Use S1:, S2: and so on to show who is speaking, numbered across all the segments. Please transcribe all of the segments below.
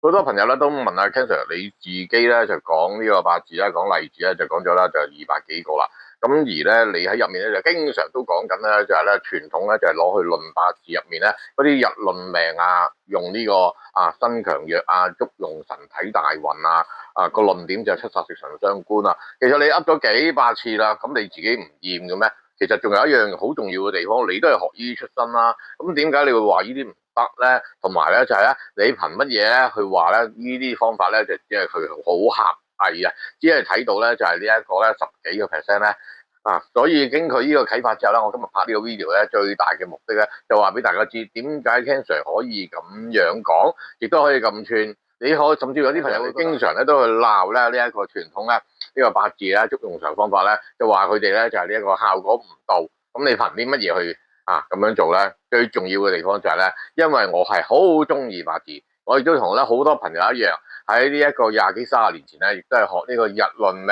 S1: 好多朋友咧都問阿 Ken Sir，你自己咧就講呢個八字啦，講例子咧就講咗啦，就200幾個啦。咁而咧你喺入面咧就經常都講緊咧，就係咧傳統咧就係攞去論八字入面咧嗰啲日論命啊，用呢個身強弱啊，足用神體大運個論點就係七煞食神傷官啊。其實你噏咗幾百次啦，咁你自己唔厭嘅咩？其實仲有一樣好重要嘅地方，你都係學醫出身啦。咁點解你會話呢啲唔得咧？同埋咧就係咧，你憑乜嘢咧去話咧呢啲方法咧就只係佢好狹隘啊？只係睇到咧就係呢一個咧10幾個 percent 咧所以經佢呢個啟發之後咧，我今日拍呢個 video 咧最大嘅目的咧就話俾大家知點解 Ken Sir 可以咁樣講，亦都可以咁串。你可甚至有啲朋友會經常咧都去鬧咧呢一個傳統咧呢個八字咧足用神方法咧，就話佢哋咧就係呢一個效果唔到。咁你憑啲乜嘢去咁樣做咧？最重要嘅地方就係咧，因為我係好中意八字，我亦都同咧好多朋友一樣，喺呢一個20幾30年前咧，亦都係學呢個日論命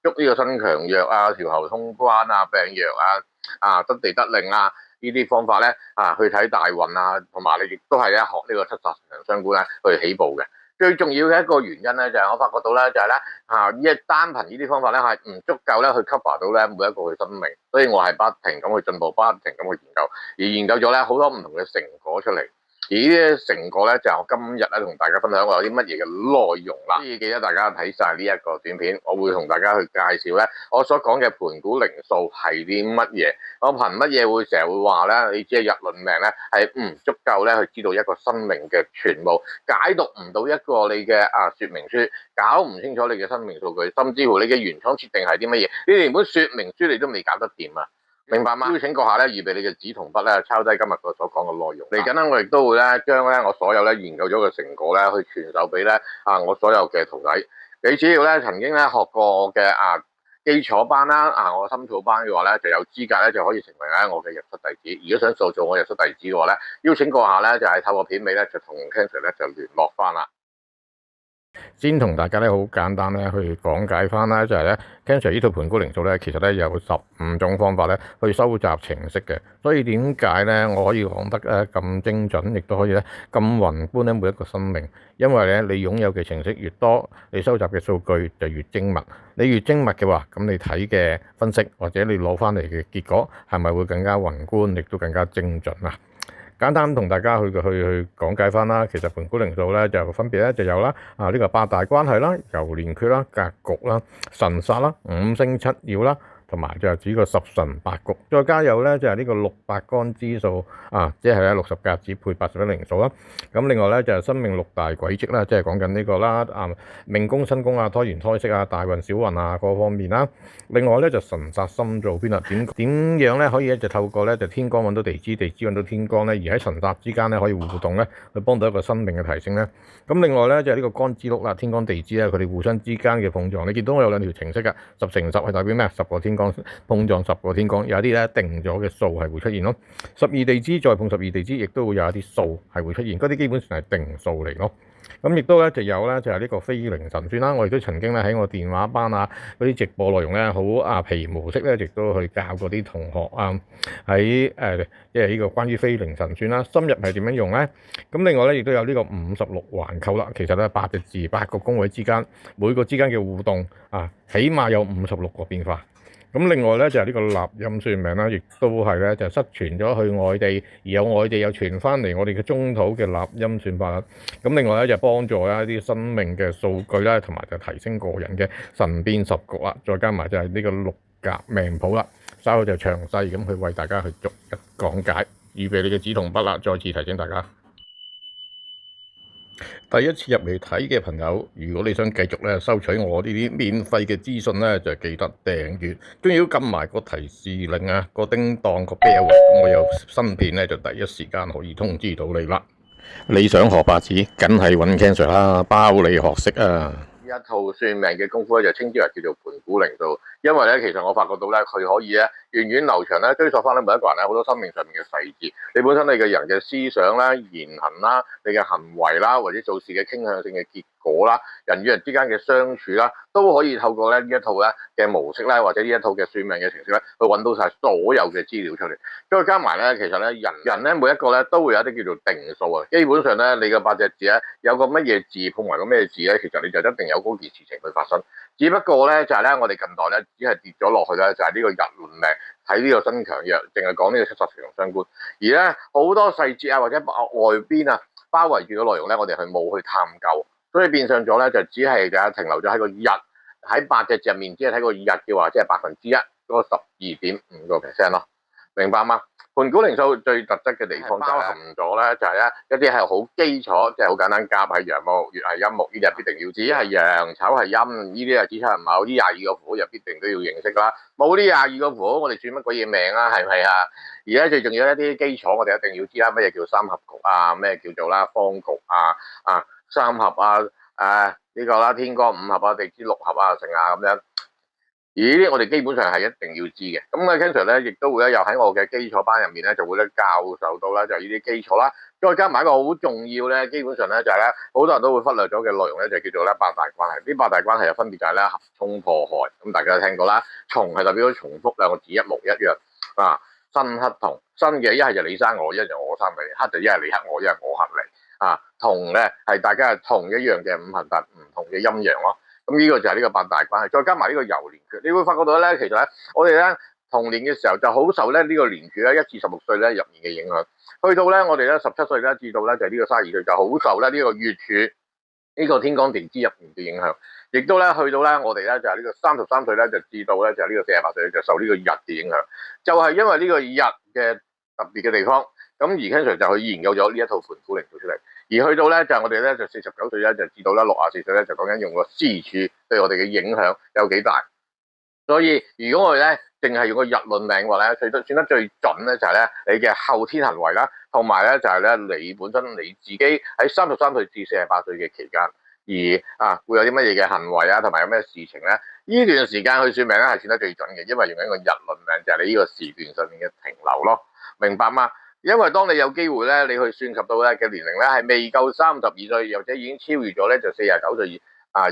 S1: 捉呢個身強弱調喉通關病弱得地得令呢啲方法咧去睇大運同埋你亦都係咧學呢個七煞相關咧去起步嘅。最重要嘅一個原因咧就係我發覺到咧就係咧單憑呢啲方法咧係唔足夠咧去 cover 到咧每一個嘅生命，所以我係不停咁去進步，不停咁去研究，而研究咗咧好多唔同嘅成果出嚟。而呢啲成果咧就係我今日咧同大家分享我有啲乜嘢嘅內容啦。所以記得大家睇晒呢一個短片，我會同大家去介紹咧我所講嘅盤古靈數係啲乜嘢。我憑乜嘢會成日會話咧？你只係日論命咧係唔足夠咧去知道一個生命嘅全部，解讀唔到一個你嘅說明書，搞唔清楚你嘅生命數據，甚至乎你嘅原廠設定係啲乜嘢，你連本說明書你都未搞得掂啊！明白嗎？邀請閣下咧預備你嘅紙同筆咧，抄低今日我所講嘅內容。嚟緊咧，我亦都會咧將咧我所有咧研究咗嘅成果咧，去傳授俾咧我所有嘅徒弟。你只要咧曾經咧學過我嘅基礎班啦，我深造班嘅話咧，就有資格咧就可以成為咧我嘅入室弟子。如果想塑造我入室弟子嘅話咧，邀請閣下咧就係透過片尾咧就同 Ken Sir 咧就聯絡翻啦。先同大家咧好簡單咧去講解翻啦，就係咧 Ken Sir 呢套盤古靈數咧，其實咧有15種方法咧去收集程式嘅。所以點解咧我可以講得咧咁精準，亦都可以咧咁宏觀咧每一個生命？因為咧你擁有嘅程式越多，你收集嘅數據就越精密。你越精密嘅話，咁你睇嘅分析或者你攞翻嚟嘅結果係咪會更加宏觀，亦都更加精準啊？簡單同大家去講解翻啦。其實盤古靈數咧就分別咧就有啦呢個8大關係啦、游連缺啦、格局啦、神煞啦、5星7曜啦，同埋就係指個十神八局，再加有咧就係呢個6百干支數即係咧60格子配81靈數啦。咁另外咧就係生命6大軌跡啦，即係講緊呢個啦命宮、身宮胎元、胎息大運、小運各方面啦。另外咧就神煞心造篇啦，點樣咧可以咧就透過咧就天干揾到地支，地支揾到天干咧，而喺神煞之間咧可以互動咧，去幫到一個生命嘅提升咧。咁另外咧就係呢個干支祿啦，天干地支咧佢哋互相之間嘅碰撞，你見到我有2條程式噶，10乘10係代表咩？10個天干碰撞10個天干，有一啲咧定咗嘅數係會出現咯。12地支再碰12地支，亦都會有一啲數係會出現，嗰啲基本上係定數嚟咯。咁亦都咧就有咧就係呢個飛靈神算啦。我亦都曾經咧喺我電話班嗰啲直播內容咧好皮模式咧，亦都去教過啲同學喺即係呢個關於飛靈神算啦，深入係點樣用咧？咁另外咧亦都有呢個56環扣啦。其實咧8隻字8個宮位之間每個之間嘅互動起碼有56個變化。咁另外咧就係呢個納音算命啦，亦都係咧就失傳咗去外地，而有外地又傳翻嚟我哋嘅中土嘅納音算法啦。咁另外咧就幫助一啲生命嘅數據啦，同埋就提升個人嘅神變十局啦，再加埋就係呢個6格命譜啦。稍後就詳細咁去為大家去逐一講解，預備你嘅紙同筆啦。再次提醒大家，第一次入嚟睇嘅朋友，如果你想繼續咧收取我呢啲免費嘅資訊咧，就記得訂閱，仲要撳埋個提示令個叮當個 bell，咁我有新片咧就第一時間可以通知到你啦。你想學八字，梗係揾 Ken Sir 啦，包你學識啊！呢一套算命嘅功夫咧就稱之為叫做盤古靈數，因為咧其實我發覺到咧佢可以咧源遠流長咧追溯翻咧每一個人咧好多生命上面嘅細節，你本身你嘅人嘅思想啦、言行啦、你嘅行為啦，或者做事嘅傾向性嘅結果啦，人與人之間嘅相處啦，都可以透過咧呢一套咧嘅模式咧，或者呢一套嘅算命嘅程式咧，去揾到晒所有嘅資料出嚟。再加埋咧，其實咧人咧每一個咧都會有一啲叫做定數啊。基本上咧，你嘅八隻字咧有個乜嘢字碰埋個咩字咧，其實你就一定有嗰件事情去發生。只不過咧就係咧，我哋近代咧只係跌咗落去咧，就係呢個日論命睇呢個身強弱，淨係講呢個七十長相觀。而咧好多細節啊，或者外邊啊包圍住嘅內容咧，我哋係冇去探究，所以變相咗咧就只係停留咗喺個日喺八隻字入面，只係睇個日嘅話，即係1%嗰個12.5%咯。明白嗎？盤古靈數最特質嘅地方包含咗咧，就係咧一啲係好基礎，即係好簡單，甲係陽木，乙係陰木，呢啲係必定要知；係陽，丑係陰，呢啲係子丑寅卯，呢22個符號又必定都要認識啦。冇呢22個符號，我哋算乜鬼嘢命啊？係咪啊？而家最重要一啲基礎，我哋一定要知啦。乜嘢叫三合局啊？咩叫做啦方局啊？三合啊？呢個啦天干五合啊，地支六合啊，成啊咁樣。咦，我哋基本上係一定要知嘅。咁啊，Ken Sir 咧，亦都會咧，又喺我嘅基礎班入面咧，就會咧教授到啦，就係呢啲基礎啦。再加埋一個好重要咧，基本上咧就係咧，好多人都會忽略咗嘅內容咧，就叫做咧八大關係。呢八大關係嘅分別就係咧合沖破害。咁大家都聽過啦，沖係代表咗重複兩個字一模一樣啊。生剋同，生嘅一係就你生我，一係就我生你；剋就一係你剋我，一係我剋你。啊，同咧係大家係同一樣嘅五行，但唔同嘅陰陽咯。咁呢個就係呢個八大關係，再加埋呢個酉年缺，你會發覺到咧，其實咧，我哋咧童年嘅時候就好受咧呢個年柱咧1至16歲咧入面嘅影響，去到咧我哋咧17歲咧至到咧就係呢個32歲就好受咧呢個月柱呢個天干地支入面嘅影響，亦都咧去到咧我哋咧就係呢個33歲咧就至到咧就係呢個48歲就受呢個日嘅影響，就係因為呢個日嘅特別嘅地方，咁而 Ken Sir 就去研究咗呢一套盤古靈數出嚟。而去到咧就係我哋咧就49歲咧就至到咧64歲咧就講緊用個私柱對我哋嘅影響有幾大，所以如果我哋咧淨係用個日論命嘅話咧，算得最準咧就係咧你嘅後天行為啦，同埋咧就係咧你本身你自己喺33歲至48歲嘅期間，而會有啲乜嘢嘅行為啊，同埋有咩事情咧？呢段時間去算命咧係算得最準嘅，因為用緊個日論命就係你呢個時段上面嘅停留咯，明白嗎？因為當你有機會咧，你去算及到咧嘅年齡咧係未夠32歲，或者已經超越咗咧就49歲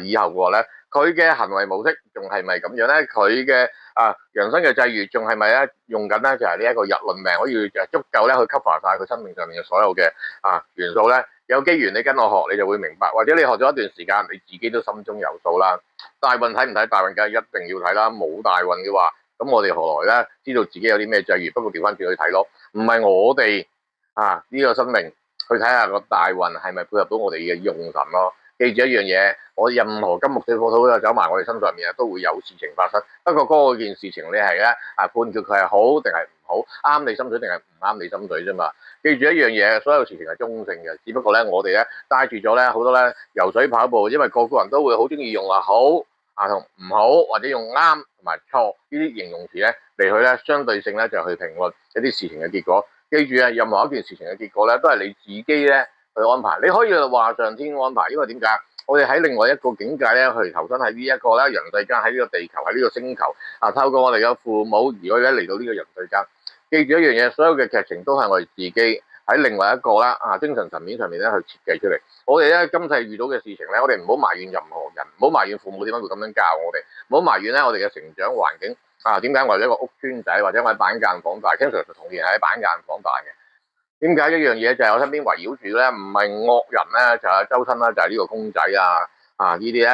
S1: 以後嘅話咧，佢嘅行為模式仲係咪咁樣咧？佢嘅人生嘅際遇仲係咪咧用緊咧就係呢一個日論命可以足夠咧去 cover 晒佢生命上面嘅所有嘅元素咧？有機緣你跟我學，你就會明白，或者你學咗一段時間，你自己都心中有數啦。大運睇唔睇？大運梗係一定要睇啦，冇大運嘅話。咁我哋何來咧知道自己有啲咩際遇？不過調翻轉去睇咯，唔係我哋呢個生命去睇下個大運係咪配合到我哋嘅用神咯。記住一樣嘢，我任何金木水火土走埋我哋身上面都會有事情發生。不過嗰件事情你係咧判斷佢係好定係唔好，啱你心水定係唔啱你心水啫嘛。記住一樣嘢，所有事情係中性嘅，只不過咧我哋咧帶住咗咧好多咧游水跑步，因為個個人都會好中意用好同唔好，或者用啱同埋錯呢啲形容詞咧嚟去咧相對性咧就去評論一啲事情嘅結果。記住啊，任何一件事情嘅結果咧都係你自己咧去安排。你可以話上天安排，因為點解？我哋喺另外一個境界咧去投身喺呢一個咧人世間，喺呢個地球，喺呢個星球透過我哋嘅父母而去咧嚟到呢個人世間。記住一樣嘢，所有嘅劇情都係我哋自己喺另外一個啦精神層面上面咧去設計出嚟。我哋咧今世遇到嘅事情咧，我哋唔好埋怨任何人，唔好埋怨父母點解會咁樣教我哋，唔好埋怨咧我哋嘅成長環境點解我哋一個屋邨仔或者我喺板間房大 Ken Sir 童年係喺板間房大嘅。點解一樣嘢就係我身邊圍繞住咧，唔係惡人咧，就係周身啦，就係呢個公仔呢啲咧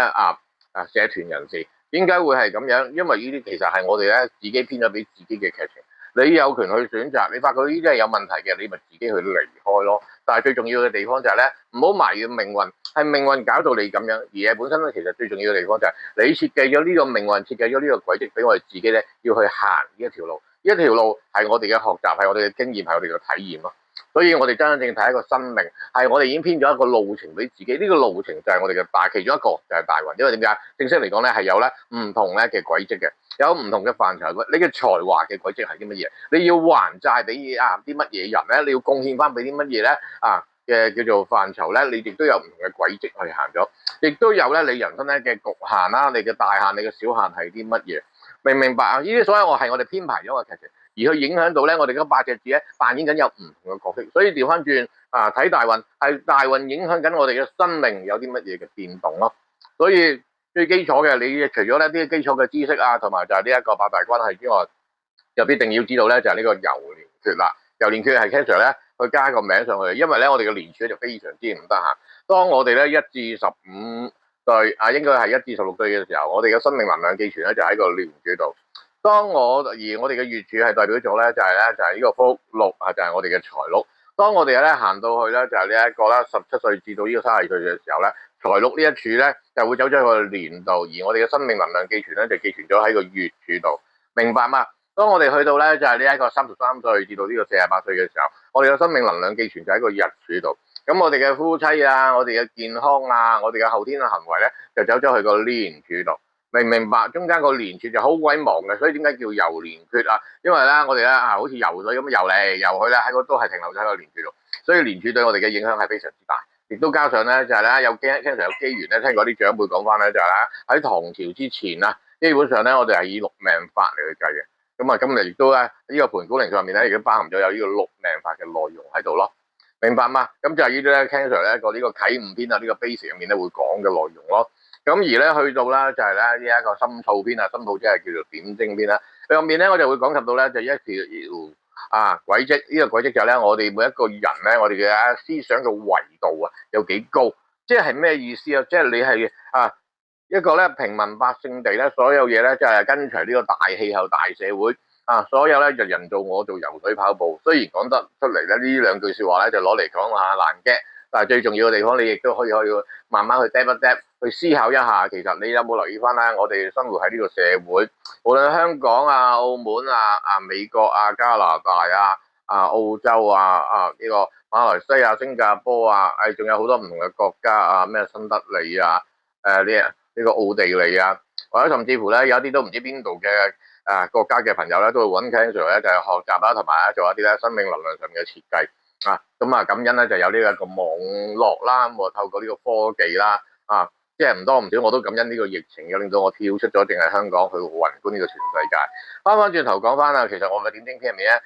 S1: 社團人士。點解會係咁樣？因為呢啲其實係我哋咧自己編咗俾自己嘅劇情。你有權去選擇，你發覺呢啲係有問題嘅，你咪自己去離開咯。但係最重要嘅地方就係咧，唔好埋怨命運，係命運搞到你咁樣。而係本身咧，其實最重要嘅地方就係你設計咗呢個命運，設計咗呢個軌跡俾我哋自己咧，要去行呢一條路。呢一條路係我哋嘅學習，係我哋嘅經驗，係我哋嘅體驗咯。所以我哋真正睇一個生命，係我哋已經編咗一個路程俾自己。呢個路程就係我哋嘅其中一個就係大運。因為點解？正式嚟講咧，係有咧唔同咧嘅軌跡嘅，有唔同嘅範疇。你嘅才華嘅軌跡係啲乜嘢？你要還債俾啲乜嘢人咧？你要貢獻翻俾啲乜嘢咧？嘅叫做範疇咧，你亦都有唔同嘅軌跡去行咗，亦都有咧你人生咧嘅局限啦，你嘅大限、你嘅小限係啲乜嘢？明唔明白啊？呢啲所有係我哋編排咗嘅劇情，而去影響到咧我哋嗰8隻字咧扮演緊有唔同嘅角色，所以調翻轉啊睇大運係大運影響緊我哋嘅生命有啲乜嘢嘅變動咯。所以最基礎嘅，你除咗呢啲基礎嘅知識啊，同埋就係呢一個八大關係之外，就必定要知道咧就係呢個游連缺啦。游連缺係 Ken Sir 咧去加個名上去，因為咧我哋嘅連柱就非常之唔得閒。當我哋咧1至15歲啊，應該係1至16歲嘅時候，我哋嘅生命能量寄存咧就喺個連柱度。當我哋嘅月柱係代表咗咧就係呢個福祿啊，就係我哋嘅財祿。當我哋咧行到去咧就係呢一個啦17歲至到呢個32歲嘅時候咧，財祿呢一柱咧就會走咗去個年度，而我哋嘅生命能量寄存咧就寄存咗喺個月柱度，明白嘛？當我哋去到咧就係呢一個33歲至到呢個48歲嘅時候，我哋嘅生命能量寄存就喺個日柱度。咁我哋嘅夫妻啊，我哋嘅健康啊，我哋嘅後天嘅行為咧，就走咗去個年柱度，明唔明白？中間個年柱就好鬼忙嘅，所以點解叫游連缺啊？因為咧我哋咧好似游水咁游嚟游去咧，喺個都係停留咗喺個年柱度，所以年柱對我哋嘅影響係非常之大。亦都加上咧就係咧經常有機緣咧，聽過啲長輩講翻咧就係咧喺唐朝之前啊，基本上咧我哋係以6命法嚟去計嘅。咁啊，今日亦都咧呢個盤古靈上面咧，已經包含咗有呢個6命法嘅內容喺度咯，明白嗎？咁就係呢啲咧，Ken Sir 咧個呢個啟悟篇啊，呢個 basic 入面咧會講嘅內容咯。咁而咧去到咧就係咧呢一個心吐篇啊，心吐即係叫做點睛篇啦。入面咧我就會講及到咧就一條軌跡，呢個軌跡就係咧我哋每一個人咧，我哋嘅思想嘅維度啊有幾高，即係咩意思啊？即係你係一個咧平民百姓地咧，所有嘢咧就係跟隨呢個大氣候、大社會所有咧就人做我做，游水跑步。雖然講得出嚟咧，呢兩句説話咧就攞嚟講下難嘅，但係最重要嘅地方，你亦都可以慢慢去 step 一 step 去思考一下。其實你有冇留意翻咧？我哋生活喺呢個社會，無論香港啊、澳門啊、美國啊、加拿大澳洲呢個馬來西亞、新加坡仲有好多唔同嘅國家咩新德里呢個奧地利或者甚至乎咧有啲都唔知邊度嘅國家嘅朋友咧，都會揾 Ken Sir 咧就係學習啦，同埋做一啲咧生命能量上面嘅設計咁感恩咧就有呢一個網絡啦，咁透過呢個科技啦即係唔多唔少，我都感恩呢個疫情嘅，令到我跳出咗淨係香港去宏觀呢個全世界。翻轉頭講翻其實我嘅點睛篇入面咧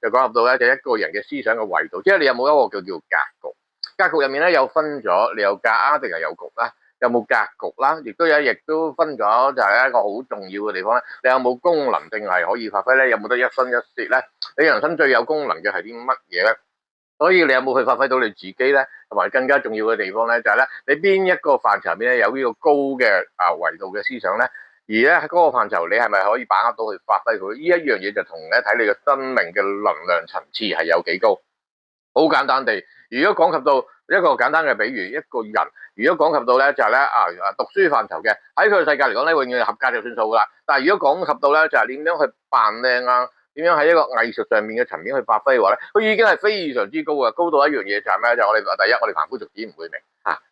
S1: 就講入到咧就一個人嘅思想嘅維度，即係你有冇一個叫格局？格局入面咧有分咗，你有格定係有局啦？有冇格局啦？亦都分咗，就係一個好重要嘅地方咧。你有冇功能定係可以發揮咧？有冇得一生一世咧？你人生最有功能嘅係啲乜嘢咧？所以你有冇去發揮到你自己咧？同埋更加重要嘅地方咧，就係咧，你邊一個範疇入面咧有呢個高嘅維度嘅思想咧？而咧喺嗰個範疇，你係咪可以把握到去發揮佢？呢一樣嘢就同咧睇你嘅生命嘅能量層次係有幾高。好簡單地，如果講及到一個簡單嘅比喻，一個人如果講及到咧就係咧讀書範疇嘅，喺佢嘅世界嚟講咧，永遠係合格就算數噶啦。但係如果講及到咧就係點樣去扮靚點樣喺一個藝術上面嘅層面去發揮嘅話咧，佢已經係非常之高嘅，高到一樣嘢就係咩？就係我哋第一，我哋凡夫俗子唔會明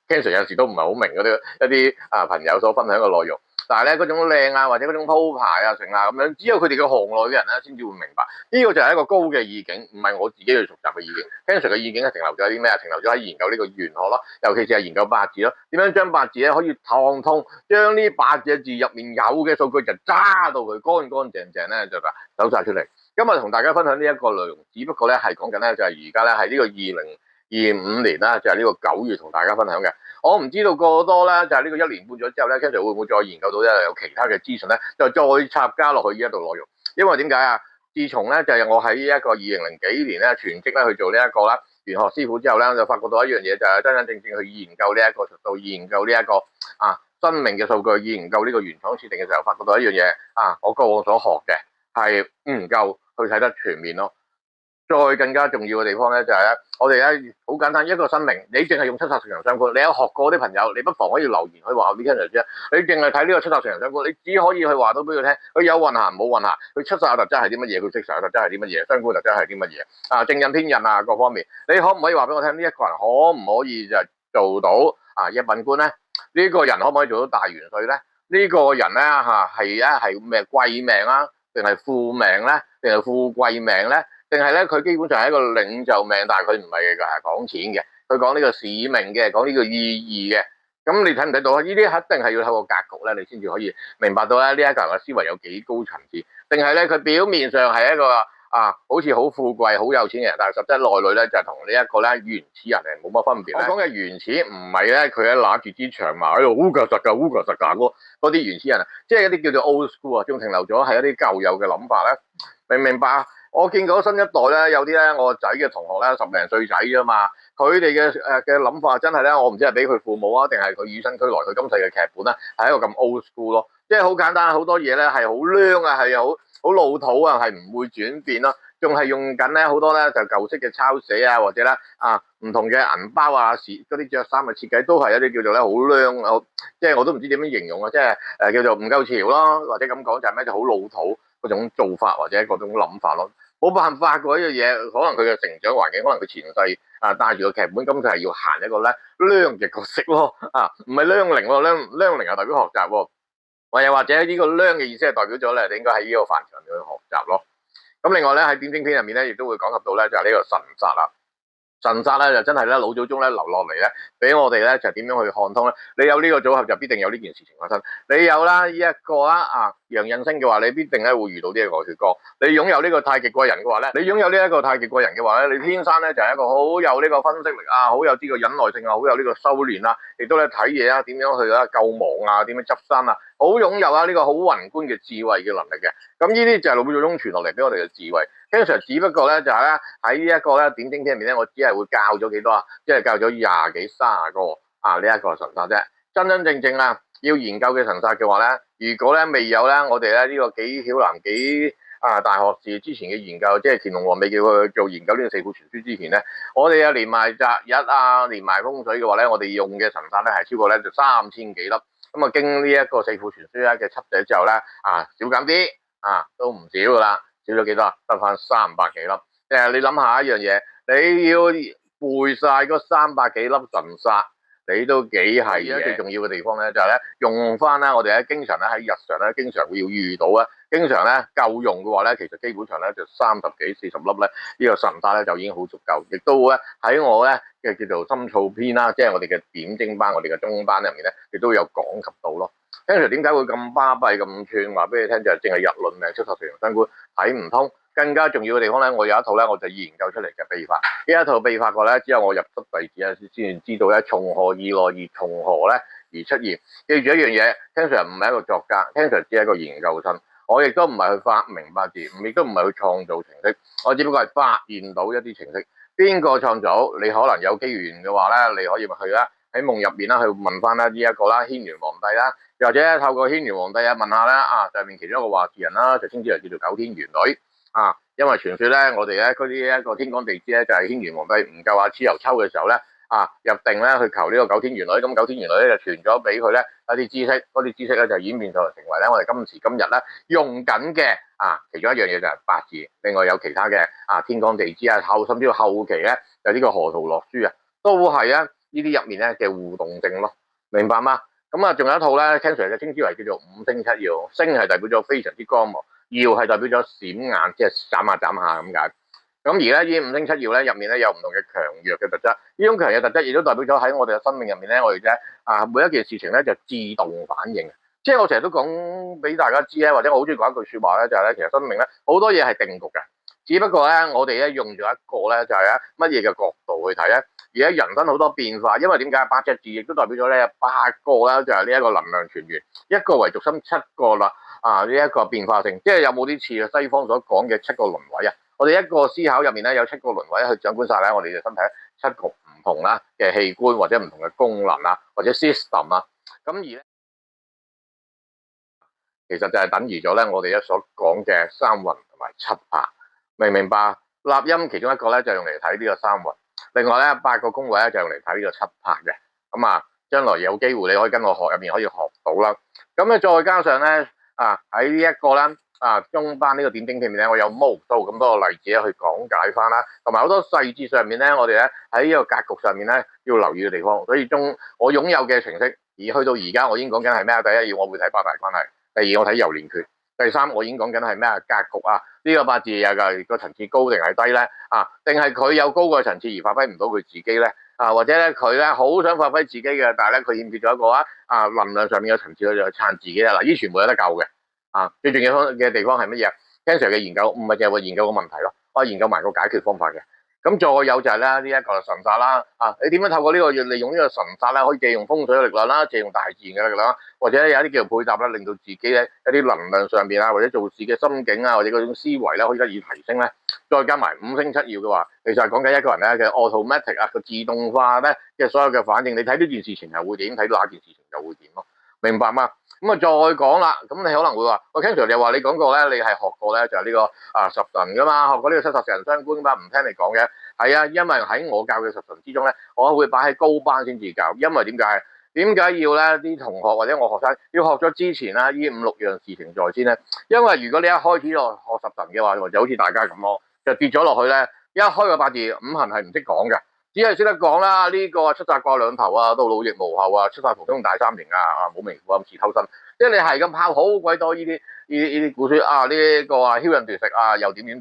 S1: Ken Sir 有時都唔係好明嗰啲一啲朋友所分享嘅內容。但係咧嗰種靚或者嗰種鋪排成咁樣，只有佢哋嘅行內嘅人咧先至會明白。呢個就係一個高嘅意境，唔係我自己去熟習嘅意境。Ken Sir 嘅意境係停留咗喺啲咩？停留咗喺研究呢個玄學咯，尤其是係研究八字咯。點樣將八字咧可以暢通，將呢8隻字入面有嘅數據就揸到佢乾乾淨淨咧，就走晒出嚟。今日同大家分享呢一個內容，只不過咧係講緊咧就係而家咧係呢個2025年啦，就係呢個9月同大家分享嘅。我唔知道過多啦，就係呢個1年半咗之後咧，Ken Sir會唔會再研究到有其他嘅資訊咧，就再插加落去呢一度內容。因為點解自從咧就係我喺呢一個2000幾年咧全職咧去做呢一個啦玄學師傅之後咧，就發覺到一樣嘢，就係真真正正去研究呢一個術數，研究呢一個生命嘅數據，研究呢個原廠設定嘅時候，發覺到一樣嘢我過往所學嘅係唔夠去睇得全面咯。再更加重要嘅地方咧，就係咧，我哋咧好簡單，一個生命，你淨係用七煞食神傷官，你有學過啲朋友，你不妨可以留言去話俾 Ken Sir知。你淨係睇呢個七煞食神傷官，你只可以去話到俾佢聽，佢有運行冇運行，佢七煞嘅特質係啲乜嘢，佢食神嘅特質係啲乜嘢，傷官特質係啲乜嘢正印偏印各方面，你可唔可以話俾我聽？呢一個人可唔可以就做到一品官咧？呢個人可唔可以做到大元帥咧？呢個人咧係咩貴命定係富命咧？定係富貴命咧？定係咧，佢基本上係一個領袖命，但係佢唔係講錢嘅，佢講呢個使命嘅，講呢個意義嘅。咁你睇唔睇到啊？呢啲一定係要透過格局咧，你先至可以明白到咧呢一個人嘅思維有幾高層次，定係咧佢表面上係一個好似好富貴、好有錢嘅人，但係實質內裏咧就係同呢一個咧原始人係冇乜分別。我講嘅原始唔係咧佢咧拿住支長矛喺度烏腳實㗎、烏腳實㗎嗰啲原始人啊，即係一啲叫做 old school 啊，仲停留咗係一啲舊有嘅諗法咧，明唔明白？我見到新一代咧，有啲咧我仔嘅同學咧10零歲仔啫嘛，佢哋嘅諗法真係咧，我唔知係俾佢父母啊，定係佢與生俱來佢今世嘅劇本咧，係一個咁 old school 咯，即係好簡單，好多嘢咧係好娘啊，係好老土啊，係唔會轉變咯，仲係用緊咧好多咧就舊式嘅抄寫啊，或者咧唔同嘅銀包啊，嗰啲着衫嘅設計都係一啲叫做咧好娘啊，即係我都唔知點樣形容啊，即係叫做唔夠潮咯，或者咁講就係咩就好老土嗰種做法或者嗰種諗法咯。冇辦法嗰一樣嘢，可能佢嘅成長環境，可能佢前世帶住個劇本，咁就係要行一個咧娘嘅角色咯，唔係娘齡喎，娘齡係代表學習喎，又或者呢個娘嘅意思係代表咗咧，你應該喺呢個範疇去學習咯。咁另外咧喺點睛篇入面咧，亦都會講及到咧就係呢個神煞啦。神煞咧就真係咧老祖宗咧留落嚟咧，俾我哋咧就點樣去看通咧？你有呢個組合就必定有呢件事情發生。你有啦呢一個陽印星嘅話，你必定咧會遇到呢一個血光。你擁有呢個太極貴人嘅話咧，你擁有呢一個太極貴人嘅話咧，你天生咧就係一個好有呢個分析力好有呢個忍耐性好有呢個修練亦都咧睇嘢點樣去救亡點樣執生好擁有呢個好宏觀嘅智慧嘅能力嘅。咁呢啲就係老祖宗傳落嚟俾我哋嘅智慧。經常只不過咧就係咧喺呢一個咧點睛篇入面咧，我只係會教咗幾多即係教咗20幾30個呢一個神煞啫。真真正正要研究嘅神煞嘅話咧，如果咧未有咧我哋咧呢個紀曉嵐幾大學士之前嘅研究，即係乾隆皇未叫佢做研究呢個四庫全書之前咧，我哋連埋擇日連埋風水嘅話咧，我哋用嘅神煞咧係超過咧就3000幾粒。咁經呢一個四庫全書嘅輯寫之後咧少減啲都唔少噶啦。少咗幾多得翻300幾粒。你諗下一樣嘢，你要背晒嗰300幾粒神煞，你都幾係嘅。最重要嘅地方咧就係咧用翻我哋經常喺日常咧經常會要遇到經常咧夠用嘅話咧，其實基本上咧就30幾40粒咧呢個神煞咧就已經好足夠，亦都咧喺我咧嘅叫做深造篇即係我哋嘅點睛班、我哋嘅中班入面咧，亦都有講及到咯。聽住點解會咁巴閉咁串？話俾你聽就係淨係日論命出十四陽生觀睇唔通。更加重要嘅地方咧，我有一套咧我就研究出嚟嘅秘法。呢一套秘法個咧，只有我入室弟子先知道咧，從何而來而從何咧而出現。記住一樣嘢，聽上唔係一個作家，聽上只係一個研究生。我亦都唔係去發明八字，亦都唔係去創造程式，我只不過係發現到一啲程式。邊個創造？你可能有機緣嘅話咧，你可以去喺夢入面去問翻呢一個軒轅皇帝又或者透過軒轅皇帝問下咧上面其中一個話事人就稱之為叫做九天玄女因為傳說咧我哋咧嗰啲一個天干地支咧就係軒轅皇帝唔夠蚩尤秋嘅時候咧入定咧去求呢個九天玄女，咁九天玄女咧就傳咗俾佢咧一啲知識，嗰啲知識咧就演變成為咧我哋今時今日咧用緊嘅其中一樣嘢就係八字，另外有其他嘅天干地支甚至到後期咧有呢個河圖洛書都係呢啲入面咧嘅互動性咯，明白嗎？咁仲有一套咧 Ken Sir 嘅稱之為叫做五星七曜，星係代表咗非常之光芒，曜係代表咗閃眼，即係眨下眨下咁解。咁而咧呢五星七曜咧入面咧有唔同嘅強弱嘅特質，呢種強弱特質亦都代表咗喺我哋嘅生命入面咧，我哋咧每一件事情咧就自動反應。即係我成日都講俾大家知或者我好中意講一句說話咧，就係咧其實生命咧好多嘢係定局嘅，只不過咧我哋咧用咗一個咧就係乜嘢嘅角度去睇咧。而家人生好多變化，因為點解8隻字亦都代表咗咧8個啦，就係呢一個能量泉源，一個為軸心7個啦呢一個變化性，即係有冇啲似西方所講嘅7個輪位我哋一個思考入面咧有7個輪位去掌管晒咧我哋嘅身體7個唔同嘅器官或者唔同嘅功能或者 system 咁而咧其實就係等於咗咧我哋一所講嘅三魂同埋七魄，明唔明白？納音其中一個咧就用嚟睇呢個三魂。另外咧8個宮位咧就用嚟睇呢個七魄嘅，咁將來有機會你可以跟我學入面可以學到啦。咁咧再加上咧喺呢一個咧中班呢個點睛篇入面咧，我有無數咁多個例子去講解翻啦，同埋好多細節上面咧，我哋咧喺呢個格局上面咧要留意嘅地方。所以我擁有嘅程式，而去到而家我已經講緊係咩？第一，我會睇八大關係；第二，我睇流年訣；第三，我已經講緊係咩格局呢個八字個層次高定係低咧定係佢有高個層次而發揮唔到佢自己咧或者咧佢咧好想發揮自己嘅，但係咧佢欠缺咗一個能量上面嘅層次去撐自己啦。嗱，呢全部有得救嘅。最重要嘅地方係乜嘢？Cancer 嘅研究唔係淨係會研究個問題咯，我研究埋個解決方法嘅。咁再有就係咧呢一個神煞啦，你點樣透過呢個利用呢個神煞咧，可以借用風水嘅力量啦，借用大自然嘅力量，或者有一啲叫做配搭啦，令到自己咧一啲能量上邊或者做事嘅心境或者嗰種思維咧，可以得以提升咧。再加埋五星七曜嘅話，其實係講緊一個人咧嘅 automatic 個自動化咧嘅所有嘅反應，你睇呢件事情係會點，睇到那件事情就會點咯，明白嗎？咁再講啦，咁你可能會話，我 Ken Sir 你話你講過咧，你係學過咧就係呢個十神噶嘛，學過呢個七煞四人相觀噶嘛，唔聽你講嘅。係啊，因為喺我教嘅十神之中咧，我會擺喺高班先至教，因為點解？點解要咧啲同學或者我學生要學咗之前啦，呢5、6樣事情在先咧？因為如果你一開始就學十神嘅話，就好似大家咁咯，就跌咗落去咧，一開個八字五行係唔識講嘅。只係識得講啦，呢個七煞掛兩頭到老亦無後七煞逢中大三刑冇名副暗示偷生，即係你係咁拋好鬼多呢啲古書呢個囂人奪食又點成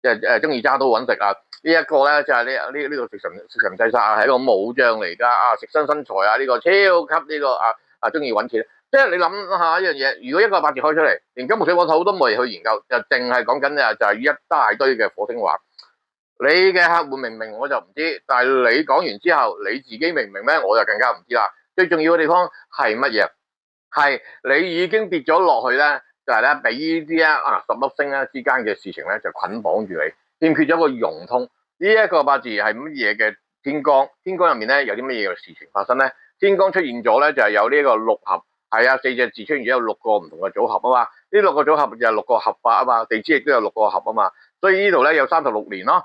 S1: 即係中意揸刀揾食呢一個咧就係呢個食神制煞係一個武將嚟㗎食身財呢個超級呢個中意揾錢，即係你諗下一樣嘢，如果一個八字開出嚟，連金木水火土都未去研究，就淨係講緊就係一大堆嘅火星話。你嘅客戶明唔明我就唔知，但係你講完之後，你自己明唔明咧？我就更加唔知啦。最重要嘅地方係乜嘢？係你已經跌咗落去咧，就係咧俾呢啲10粒星咧之間嘅事情咧就捆綁住你，欠缺咗個融通。呢一個八字係乜嘢嘅天干？天干入面咧有啲乜嘢嘅事情發生咧？天干出現咗咧就係有呢個六合，係4隻字出現咗有6個唔同嘅組合啊嘛。呢6個組合就係6個合法啊嘛，地支亦都有6個合啊嘛。所以呢度咧有36年咯。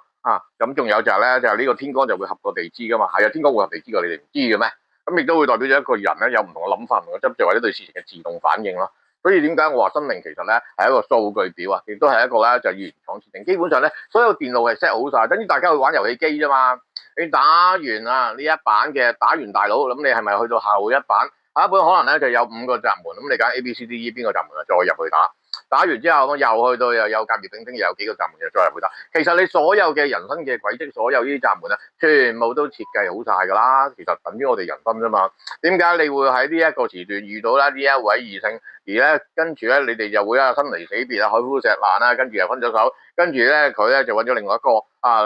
S1: 咁仲有就係咧，就係呢個天干就會合個地支噶嘛，係天干會合地支噶，你哋唔知嘅咩？咁亦都會代表咗一個人咧有唔同嘅諗法、唔同嘅執着或者對事情嘅自動反應咯。所以點解我話生命其實咧係一個數據表亦都係一個咧就原廠設定。基本上咧所有電腦係 set 好晒，等於大家去玩遊戲機啫嘛。你打完呢一版嘅打完大佬，咁你係咪去到後一版？下一本可能咧就有5個閘門，咁你揀 A、B、C、D、E 邊個閘門再入去打。打完之後咁又去到又有甲乙丙丁又有幾個閘門又再入去打。其實你所有嘅人生嘅軌跡，所有呢啲閘門全部都設計好晒㗎啦。其實等於我哋人生啫嘛。點解你會喺呢一個時段遇到呢一位異性，而咧跟住咧你哋就會生離死別海枯石爛跟住又分咗手，跟住咧佢咧就揾咗另外一個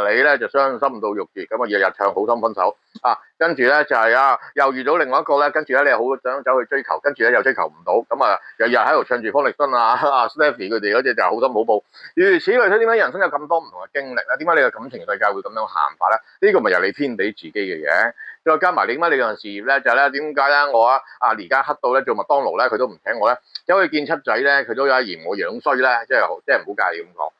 S1: 你咧就傷心到欲絕，咁日日唱好心分手跟住咧就係又遇到另外一個咧，跟住咧你好想走去追求，跟住咧又追求唔到，咁日日喺度唱住方力申Stephy 佢哋嗰隻就係好心好報，如此類推。點解人生有咁多唔同嘅經歷咧？點解你嘅感情世界會咁樣行法咧？呢個咪由你偏俾自己嘅嘢，再加埋點解你嘅事業咧就係咧點解咧我而家黑到咧做麥當勞咧佢都唔請我咧，走去見七仔咧佢都有嫌我樣衰咧，即係唔好介意咁講。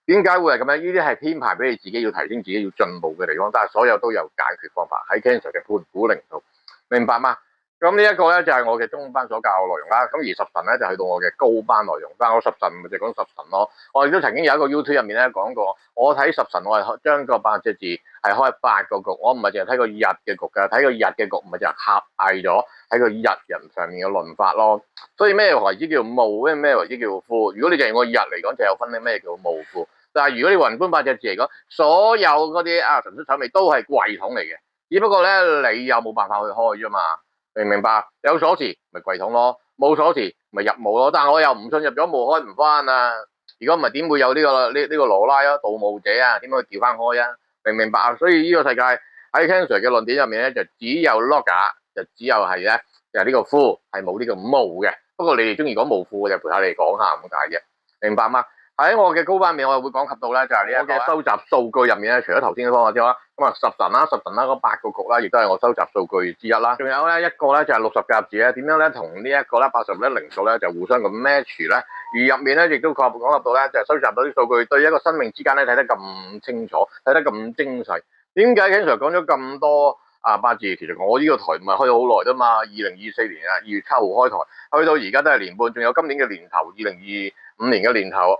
S1: 點解會係咁樣？呢啲係編排俾你自己要提升自己要進步嘅地方，但係所有都有解決方法喺 Cancer 嘅盤古靈度，明白嗎？咁呢一個咧就係我嘅中班所教嘅內容啦。咁而十神咧就去到我嘅高班內容，但係我十神咪就講十神咯。我亦都曾經有一個 YouTube 入面咧講過，我睇十神我係將個8隻字係開8個局，我唔係淨係睇個日嘅局㗎，睇個日嘅局唔係就係狹隘咗喺個日人上面嘅論法咯。所以咩為之叫戊，咩為之叫富？如果你淨係用個日嚟講，就有分咩叫戊富。但係如果你宏觀8隻字嚟講，所有嗰啲神出手尾都係櫃桶嚟嘅，只不過咧你有冇辦法去開啫嘛？明唔明白？有鎖匙咪櫃桶咯，冇鎖匙咪入墓咯。但係我又唔信入咗墓開唔翻如果唔係點會有呢個羅拉盜墓者點樣去撬翻開明唔明白所以呢個世界喺 Cancer 嘅論點入面咧，就只有 logger， 就只有係咧就係呢個夫，係冇呢個墓嘅。不過你哋中意講無父，我就陪下你哋講下咁解啫，明白嗎？喺我嘅高班面，我會講及到咧，就係呢一個收集數據入面咧，除咗頭先嘅方法之外啦，咁十神啦嗰8個局啦，亦都係我收集數據之一啦。仲有咧一個咧就係60甲子咧，點樣咧同呢一個咧81靈數咧就互相咁 match 咧，而入面咧亦都講及到咧就係收集到啲數據，對一個生命之間咧睇得咁清楚，睇得咁精細。點解 Cancer 講咗咁多八字？其實我呢個台唔係開咗好耐啫嘛，2024年2月7號開台，去到而家都係年半，仲有今年嘅年頭2025年嘅年頭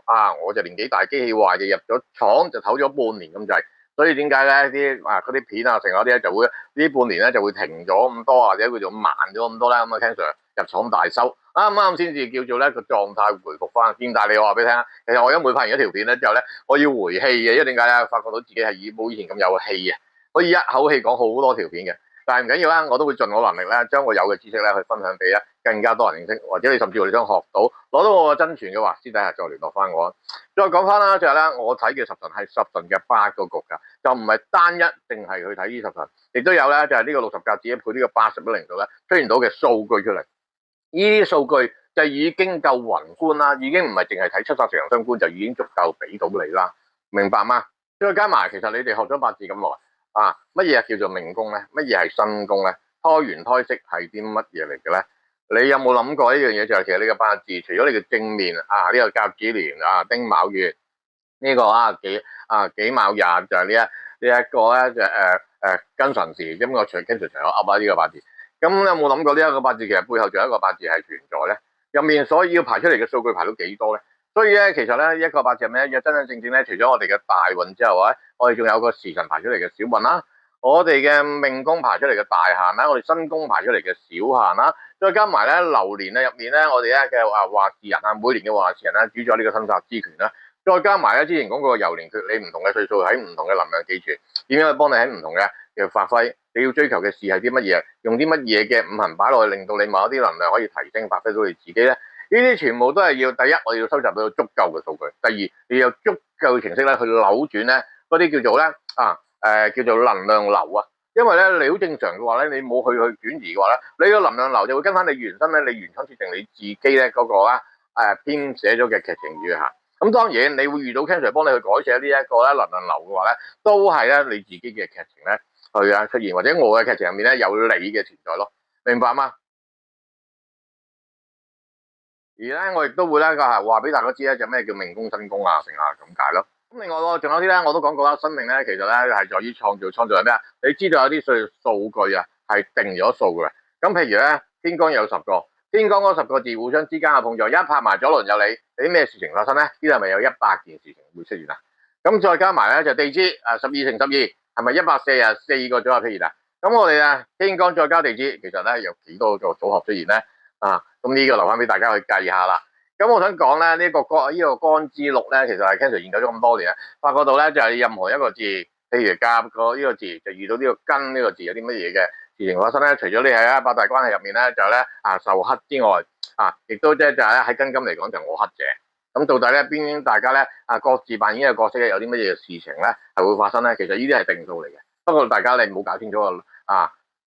S1: 我就年紀大，機器壞就入咗廠，就唞咗半年咁滯。所以點解咧啲嗰啲片成嗰啲咧就會呢半年咧就會停咗咁多，或者叫做慢咗咁多咧？咁Cancer入廠大收，啱先至叫做咧個狀態回復翻。見大你我話俾你聽其實我而家每拍完一條片咧之後咧，我要回氣嘅，因為點解咧？發覺到自己係冇以前咁有氣可以一口氣講好多條片嘅。但係唔緊要啦，我都會盡我能力咧，將我有嘅知識咧去分享俾更加多人認識，或者你甚至乎你想學到攞到我嘅真傳嘅話，私底下再聯絡翻我。再講翻啦，就係咧，我睇嘅十神係十神嘅8個局㗎，就唔係單一定係去睇呢十神，亦都有咧就係呢個60格子配呢個80/0度咧出現到嘅數據出嚟。呢啲數據就已經夠宏觀啦，已經唔係淨係睇七煞成相觀就已經足夠俾到你啦，明白嗎？再加埋其實你哋學咗八字咁耐啊，乜嘢叫做命宮咧？乜嘢係身宮咧？胎元胎息係啲乜嘢嚟嘅咧？你有冇諗過一樣嘢？就係其實你嘅八字，除咗你嘅正面啊，呢個甲子年啊，丁卯月呢個己卯日就係呢一個咧就庚辰時，咁我跟隨我噏呢個八字。咁有冇諗過呢一個八字其實背後仲有一個八字係存在咧？入面所以要排出嚟嘅數據排到幾多咧？所以咧，其實咧一個八字入面咧，真真正正咧，除咗我哋嘅大運之後咧，我哋仲有個時辰排出嚟嘅小運啦，我哋嘅命宮排出嚟嘅大限啦，我哋身宮排出嚟嘅小限啦，再加埋咧流年咧入面咧，我哋咧嘅話事人啊，每年嘅話事人咧主宰呢個生殺之權啦，再加埋咧之前講過嘅流年缺，你唔同嘅歲數喺唔同嘅能量記住，點樣去幫你喺唔同嘅發揮？你要追求嘅事係啲乜嘢？用啲乜嘢嘅五行擺落去，令到你某一啲能量可以提升，發揮到你自己咧？呢啲全部都係要第一，我哋要收集到足夠嘅數據；第二，你有足夠嘅程式咧去扭轉咧嗰啲叫做咧叫做能量流啊。因為咧你好正常嘅話咧，你冇去轉移嘅話咧，你個能量流就會跟翻你原身咧，你原廠設定你自己咧嗰個編寫咗嘅劇情語下。咁當然你會遇到 Ken Sir 幫你去改寫呢一個咧能量流嘅話咧，都係咧你自己嘅劇情咧去出現，或者我嘅劇情入面咧有你嘅存在咯，明白嗎？而咧，我亦都會咧話俾大家知咧，就咩叫命宮、身宮啊，成啊咁解咯。咁另外喎，仲有啲咧，我都講過啦，生命咧其實咧係在於創造，創造係咩啊？你知道有啲數據啊係定咗數嘅。咁譬如咧，天干有10個，天干嗰10個字互相之間嘅碰撞，一拍埋左鄰右里，有啲咩事情發生咧？呢度係咪有100件事情會出現啊？咁再加埋咧就地支12乘12，係咪144個組合出現啊？咁我哋天干再加地支，其實咧有幾多個組合出現咧？咁呢個留翻俾大家去計下啦。咁我想講咧，呢個干支錄咧，其實係 Ken Sir 研究咗咁多年咧，發覺到咧就係任何一個字，譬如甲個呢個字，就遇到呢個庚呢個字有啲乜嘢嘅事情發生咧？除咗你喺八大關係入面咧，就咧受克之外，亦都即係咧喺庚金嚟講就我克者。咁到底咧邊大家咧各自扮演嘅角色有啲乜嘢事情咧係會發生咧？其實呢啲係定數嚟嘅，不過大家你唔好搞清楚個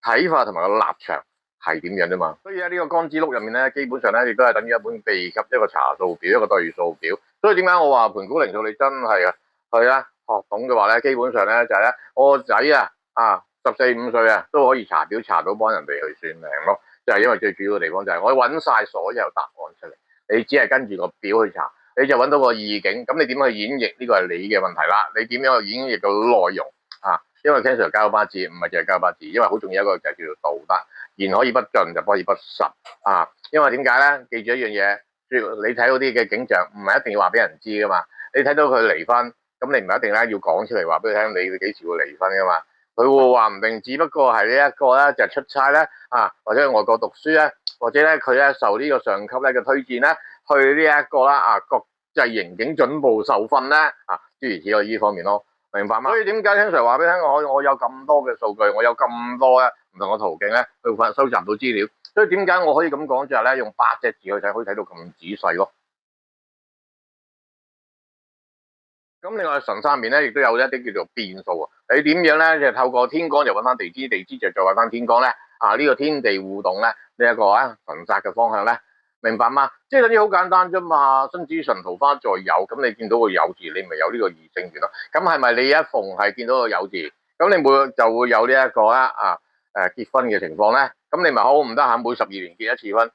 S1: 睇法同埋個立場係點樣啫嘛。所以呢個干支錄入面咧，基本上咧亦都係等於一本秘笈，一個查數表，一個對數表。所以點解我話盤古靈數你真係去學懂嘅話咧，基本上咧就係咧我個仔14、15歲都可以查表查到幫人哋去算命咯。就係因為最主要嘅地方就係我揾晒所有答案出嚟，你只係跟住個表去查，你就揾到個意境。咁你點去演繹呢個係你嘅問題啦。你點樣去演繹個內容因為 Ken Sir 教八字唔係淨係教八字，因為好重要一個就係叫做道德，言可以不盡就不可以不實因為點解咧？記住一樣嘢，你睇到啲嘅景象唔係一定要話俾人知噶嘛。你睇到佢離婚，咁你唔一定咧要講出嚟話俾佢聽，你幾時會離婚噶嘛？佢會話唔定，只不過係呢一個咧就出差咧或者去外國讀書咧，或者咧佢咧受呢個上級咧嘅推薦咧去呢一個國際刑警準部受訓咧諸如此類呢方面咯。明白嗎？所以點解 Ken Sir 話俾你聽，我有咁多嘅數據，我有咁多唔同嘅途徑咧去收集到資料。所以點解我可以咁講就係咧用8隻字去睇，可以睇到咁仔細咯。咁另外神煞面咧，亦都有一啲叫做變數你點樣咧就透過天干就揾翻地支，地支就再揾翻天干咧呢個天地互動咧呢一個神煞嘅方向咧，明白嗎？即係等於好簡單啫嘛。身子神桃花在酉，咁你見到個酉字，你咪有呢個異性緣咯。咁係咪你一逢係見到個酉字，咁你就會有呢一個結婚嘅情況咧？咁你咪好唔得閒每12年結一次婚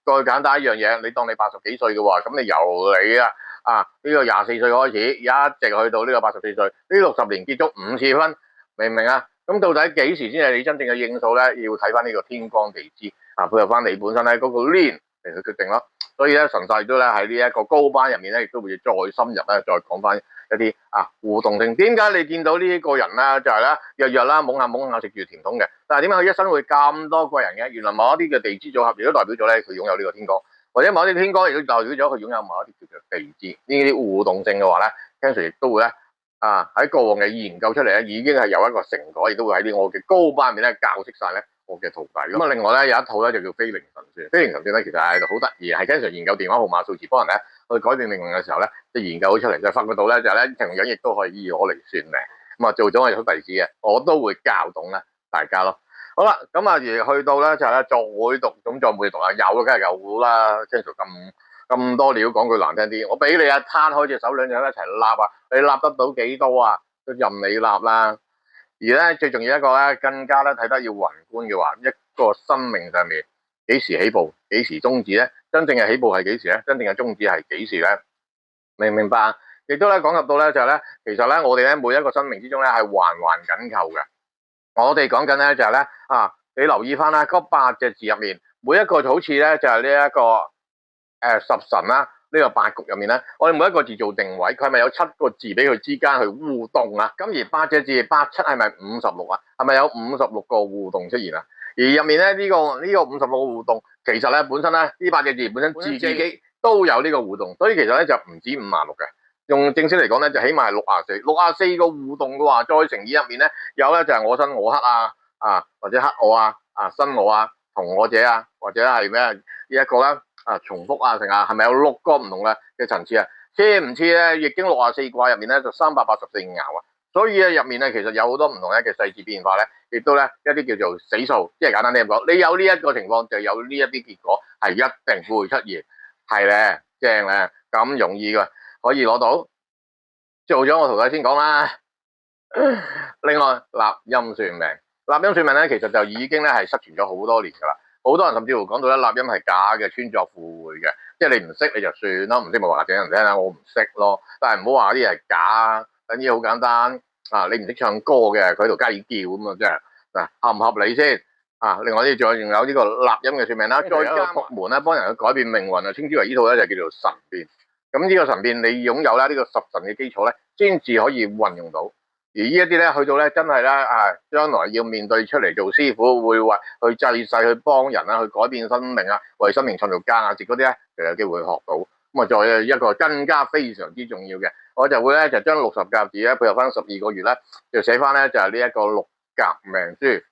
S1: 再簡單一樣嘢，你當你80幾歲嘅話，咁你由你呢個24歲開始，一直去到呢個84歲，呢60年結足5次婚，明唔明啊？咁到底幾時先係你真正嘅應數咧？要睇翻呢個天干地支配合翻你本身咧嗰個年嚟去決定咯。所以咧神煞亦都咧喺呢一個高班入面咧，亦都會再深入咧再講翻一啲互動性。點解你見到呢個人咧就係咧日日啦懵下懵下食住甜筒嘅，但係點解佢一生會咁多貴人嘅？原來某一啲嘅地支組合亦都代表咗咧佢擁有呢個天干，或者某一啲天干亦都代表咗佢擁有某一啲叫做地支。呢啲互動性嘅話咧，Ken Sir亦都會咧喺過往嘅研究出嚟咧，已經係有一個成果，亦都會喺我嘅高班入面咧教識晒咧我嘅徒弟。咁啊，另外咧有一套咧就叫非靈神算。非靈神算咧其實係好得意，係經常研究電話號碼數字幫人咧去改變命運嘅時候咧，就研究出嚟，就發覺到咧就係咧同樣亦都可以攞嚟算命。咁啊做咗我哋弟子嘅，我都會教懂咧大家咯。好啦，咁啊而去到咧就係咧再會讀，咁再會讀啊，有梗係有啦，經常咁多料，講句難聽啲，我俾你啊，攤開隻手兩隻一齊立啊，你立得到幾多啊？都任你立啦。而咧最重要一個咧，更加咧睇得要宏觀嘅話，一個生命上面幾時起步，幾時終止咧？真正嘅起步係幾時咧？真正嘅終止係幾時咧？明唔明白啊？亦都咧講及到咧就係咧，其實咧我哋咧每一個生命之中咧係環環緊扣嘅。我哋講緊咧就係咧你留意翻啦，嗰8隻字入面，每一個就好似咧就係呢一個十神啦，呢個八局入面咧，我哋每一個字做定位，佢係咪有7個字俾佢之間去互動啊？咁而8隻字8、7係咪56啊？係咪有56個互動出現啊？而入面咧呢個56個互動，其實咧本身咧呢8隻字本身自己都有呢個互動，所以其實咧就唔止56嘅。用正式嚟講咧，就起碼係64個互動嘅話，再乘以入面咧有咧就係我生我克或者克我生我同我者或者係咩呢一個咧重複成係咪有6個唔同嘅層次啊？似唔似咧？易經64卦入面咧就384爻啊，所以入面咧其實有好多唔同嘅細節變化咧，亦都咧一啲叫做死數，即係簡單啲咁講，你有呢一個情況就有呢一啲結果係一定會出現，係咧正咧咁容易嘅。可以攞到，做咗我徒弟先講啦。另外立音算命，立音算命咧，其實就已經咧係失傳咗好多年噶啦。好多人甚至乎講到咧立音係假嘅，穿鑿附會嘅，即係你唔識你就算咯，唔識咪話俾人聽啦，我唔識咯。但係唔好話啲嘢係假，等於好簡單你唔識唱歌嘅，佢喺度加以叫咁啊，即係合唔合理先？另外呢仲有呢個立音嘅算命啦，再加伏門咧，幫人去改變命運啊，稱之為呢套咧就叫做神變。咁呢個神變你擁有啦呢個十神嘅基礎咧，先至可以運用到。而呢一啲咧去到咧真係咧將來要面對出嚟做師傅，會為去濟世去幫人去改變生命為生命創造價值嗰啲咧，就有機會學到。咁再一個更加非常之重要嘅，我就會咧就將60甲字咧配合翻12個月咧，就寫翻咧就係呢一個六甲命書。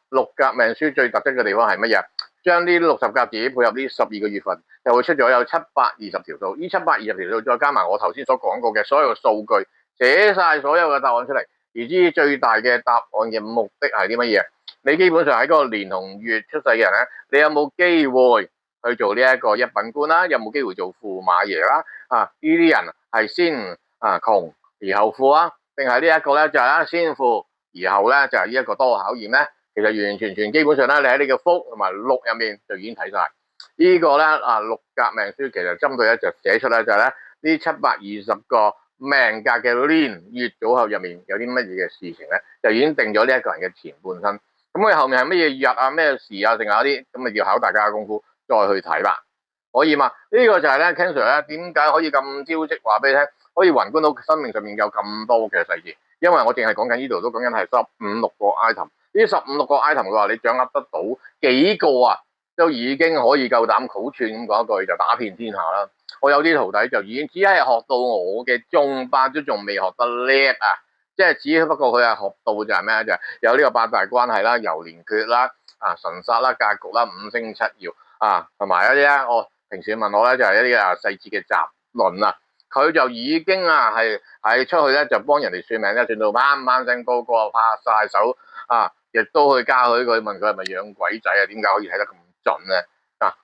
S1: 六甲命書最特色嘅地方係乜嘢？將呢60甲字配合呢12個月份，就會出咗有720條數。呢720條數再加埋我頭先所講過嘅所有嘅數據，寫晒所有嘅答案出嚟。而知最大嘅答案嘅目的係啲乜嘢？你基本上喺嗰個年同月出世嘅人咧，你有冇機會去做呢一個一品官啦？有冇機會做駙馬爺啦？呢啲人係先窮而後富定係呢一個咧就係先富而後咧就係呢一個多考驗咧？其實完完全全基本上咧，你喺呢個福同埋祿入面就已經睇晒。呢個咧六甲命書其實針對咧就寫出咧就係咧呢720個命格嘅年月組合入面有啲乜嘢嘅事情咧，就已經定咗呢一個人嘅前半生。咁佢後面係乜嘢日咩時剩下啲咁咪要考大家嘅功夫再去睇啦。可以嘛？呢個就係咧 Ken Sir 咧點解可以咁招積話俾你聽，可以宏觀到生命上面有咁多嘅細節，因為我淨係講緊呢度都講緊係15-16個 item。呢15-16個 item 嘅話，你掌握得到幾個都已經可以夠膽口串咁講一句就打遍天下啦。我有啲徒弟就已經只係學到我嘅中班，都仲未學得叻即係只不過佢係學到就係咩就係有呢個八大關係啦、游連缺啦、神煞啦、格局啦、五星七曜同埋一啲我平時問我咧就係一啲細節嘅雜論佢就已經係出去咧就幫人哋算命咧，算到晚晚聲高歌拍晒手亦都去加許佢問佢係咪養鬼仔點解可以睇得咁準咧？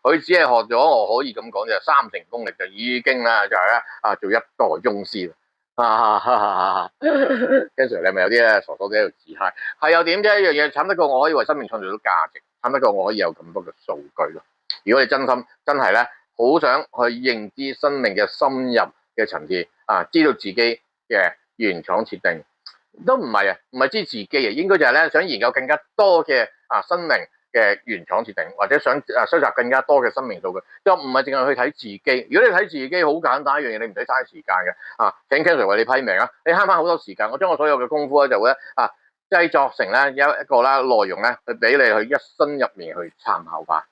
S1: 佢只係學咗，我可以咁講就3成功力就已經啦，就係咧做一代宗師啦。跟住你咪有啲咧傻傻地喺度自嗨，係又點啫？一樣嘢慘得過我可以為生命創造到價值，慘得過我可以有咁多嘅數據咯。如果你真心真係咧，好想去認知生命嘅深入嘅層次知道自己嘅原廠設定。都唔係唔係知自己應該就係咧想研究更加多嘅生命嘅原廠設定，或者想收集更加多嘅生命數據，就唔係淨係去睇自己。如果你睇自己好簡單一樣嘢，你唔使嘥時間嘅請 Ken Sir 為你批命你慳翻好多時間。我將我所有嘅功夫咧就會製作成咧一個內容咧去俾你去一生入面去參考翻。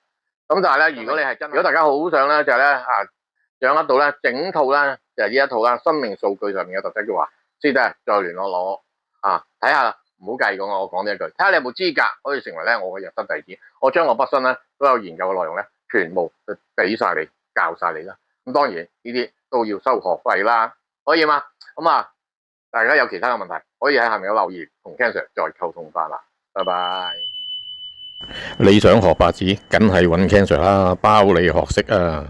S1: 咁但係咧，如果你係真，如果大家好想咧就係咧掌握到咧整套咧就係呢一套啦生命數據上面嘅特質嘅話，記得再聯絡我啊，睇下唔好介意我講呢一句，睇下你有冇資格可以成為咧我嘅入室弟子。我將我畢生咧所有研究嘅內容咧，全部俾晒你，教晒你啦。咁當然呢啲都要收學費啦，可以嘛？咁啊，大家有其他嘅問題，可以喺下面留言同 Ken Sir 再溝通翻啦。拜拜。你想學八字，梗係揾 Ken Sir 啦，包你學識啊！